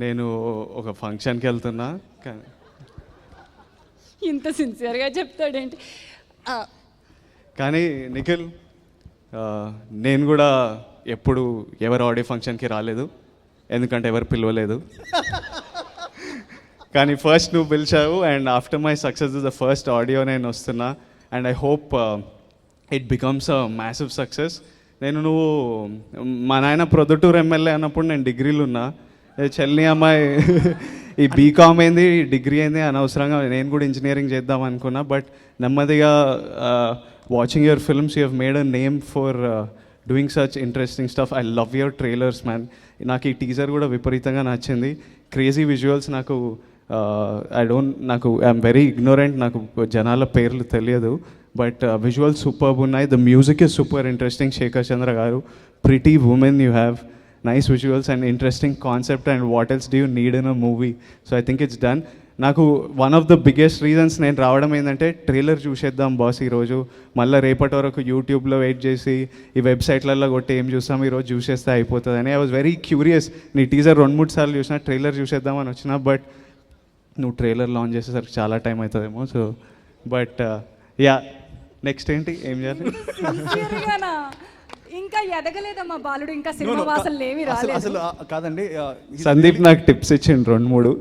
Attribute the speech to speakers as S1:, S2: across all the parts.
S1: నేను ఒక ఫంక్షన్కి వెళ్తున్నా కానీ
S2: ఇంత సిన్సియర్గా చెప్తాడేంటి?
S1: కానీ నిఖిల్, నేను కూడా ఎప్పుడు ఎవరు ఆడియో ఫంక్షన్కి రాలేదు, ఎందుకంటే ఎవరు పిలవలేదు. కానీ ఫస్ట్ నువ్వు పిలిచావు and after my success the first audio నేను వస్తున్నా and I hope it becomes a massive success. నువ్వు మా నాయన ప్రొద్దుటూరు ఎమ్మెల్యే అన్నప్పుడు నేను డిగ్రీలు ఉన్నా, చెల్లి అమ్మాయి ఈ బీకామ్ ఏంది డిగ్రీ ఏంది అనవసరంగా నేను కూడా ఇంజనీరింగ్ చేద్దాం అనుకున్నా. బట్ నెమ్మదిగా watching your films you have made a name for doing such interesting stuff. I love your trailers man. నాకు ఈ టీజర్ కూడా విపరీతంగా నచ్చింది. Crazy visuals. నాకు ఐఎమ్ వెరీ ఇగ్నోరెంట్, నాకు జనాల పేర్లు తెలియదు, బట్ విజువల్స్ సూపర్బ్ ఉన్నాయి. The music is super interesting. Shekhar Chandra garu, pretty woman you have, nice visuals and interesting concept, and what else do you need in a movie? So I think it's done. నాకు one of the biggest reasons నేను రావడం ఏంటంటే trailer చూసేద్దాం boss ఈరోజు, మళ్ళీ రేపటి వరకు యూట్యూబ్లో వెయిట్ చేసి ఈ వెబ్సైట్లలో కొట్టి ఏం చూస్తాం, ఈరోజు చూసేస్తే అయిపోతుంది అని. I was very curious. నీ టీజర్ 2-3 సార్లు చూసినా, ట్రైలర్ చూసేద్దామని వచ్చిన, బట్ నువ్వు ట్రైలర్ లాంచ్ చేసేసరికి చాలా టైం అవుతుందేమో. సో బట్ యా, నెక్స్ట్ ఏంటి, ఏం చేయాలి?
S2: ఇంకా ఎదగలేదమ్మా బాలుడు, ఇంకా సినిమా వాసనలు ఏమి రాలేదు.
S3: అసలు కాదండి,
S1: సందీప్ నాకు టిప్స్ ఇచ్చిండు 2-3.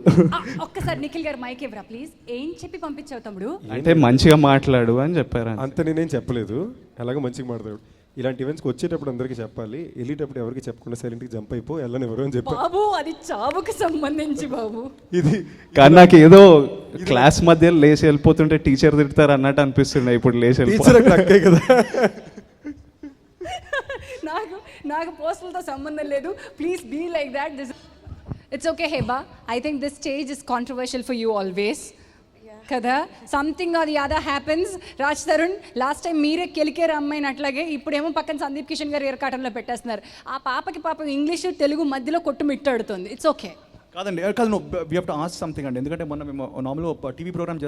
S2: ఒక్కసారి నిఖిల్ గారు మైక్ ఇవ్వరా ప్లీజ్. ఏం చెప్పి పంపించావు తమ్ముడు?
S1: అంటే మంచిగా మాట్లాడు అని చెప్పారు.
S4: అంత నేనేం చెప్పలేదు, అలాగే మంచిగా మాట్లాడు. ఇలాంటి ఈవెంట్స్కి వచ్చేటప్పుడు అందరికీ చెప్పాలి, వెళ్ళేటప్పుడు ఎవరికి చెప్పకుండా సైలెంట్కి జంప్ అయిపో వెళ్ళనివ్వరు అని చెప్పి.
S2: బాబు అది చావుకు సంబంధించి బాబు.
S4: ఇది
S1: కానీ నాకు ఏదో క్లాస్ మధ్య లేచి వెళ్ళిపోతుంటే టీచర్ తిడతారు అన్నట్టు అనిపిస్తుండే. ఇప్పుడు లేచి
S4: టీచర్ అక్కే కదా.
S2: నాకు పోస్టులతో సంబంధం లేదు. Please be like that. It's okay Heba. I think this stage is controversial for you always కదా. Something or the other happens. Raj Tarun, last time మీరే కెలికేరు అమ్మాయిని, అట్లాగే ఇప్పుడేమో పక్కన సందీప్ కిషన్ గారు ఎరకాటంలో పెట్టేస్తున్నారు. ఆ పాపకి పాపం ఇంగ్లీష్ తెలుగు మధ్యలో కొట్టుమిట్టాడుతుంది. It's okay.
S3: కాదండి, కాదు, we have to ask something అండి. ఎందుకంటే మొన్న మేము నార్మల్గా టీవీ ప్రోగ్రామ్